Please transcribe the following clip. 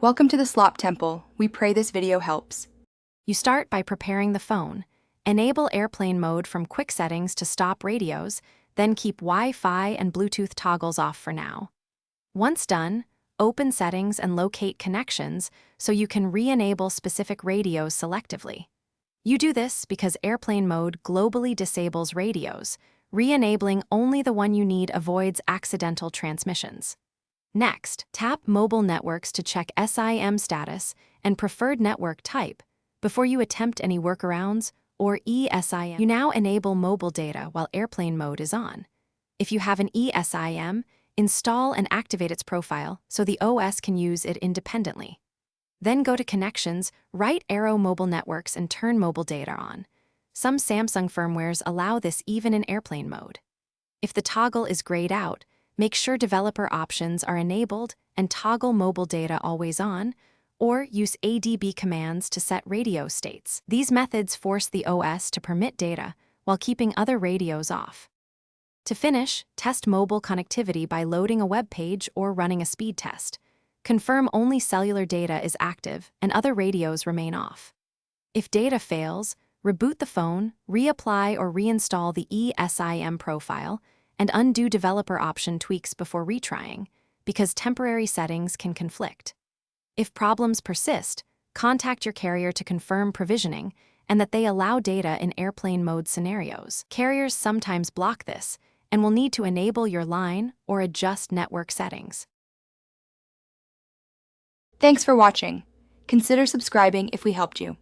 Welcome to the Slop Temple. We pray this video helps. You start by preparing the phone. Enable airplane mode from quick settings to stop radios, then keep Wi-Fi and Bluetooth toggles off for now. Once done, open settings and locate connections so you can re-enable specific radios selectively. You do this because airplane mode globally disables radios. Re-enabling only the one you need avoids accidental transmissions. Next, tap Mobile Networks to check SIM status and preferred network type before you attempt any workarounds or ESIM. You now enable mobile data while airplane mode is on. If you have an ESIM, install and activate its profile so the OS can use it independently. Then go to Connections, right arrow Mobile Networks and turn mobile data on. Some Samsung firmwares allow this even in airplane mode. If the toggle is grayed out, make sure developer options are enabled and toggle mobile data always on, or use ADB commands to set radio states. These methods force the OS to permit data while keeping other radios off. To finish, test mobile connectivity by loading a web page or running a speed test. Confirm only cellular data is active and other radios remain off. If data fails, reboot the phone, reapply or reinstall the ESIM profile, and undo developer option tweaks before retrying, because temporary settings can conflict. If problems persist, contact your carrier to confirm provisioning and that they allow data in airplane mode scenarios. Carriers sometimes block this and will need to enable your line or adjust network settings. Thanks for watching. Consider subscribing if we helped you.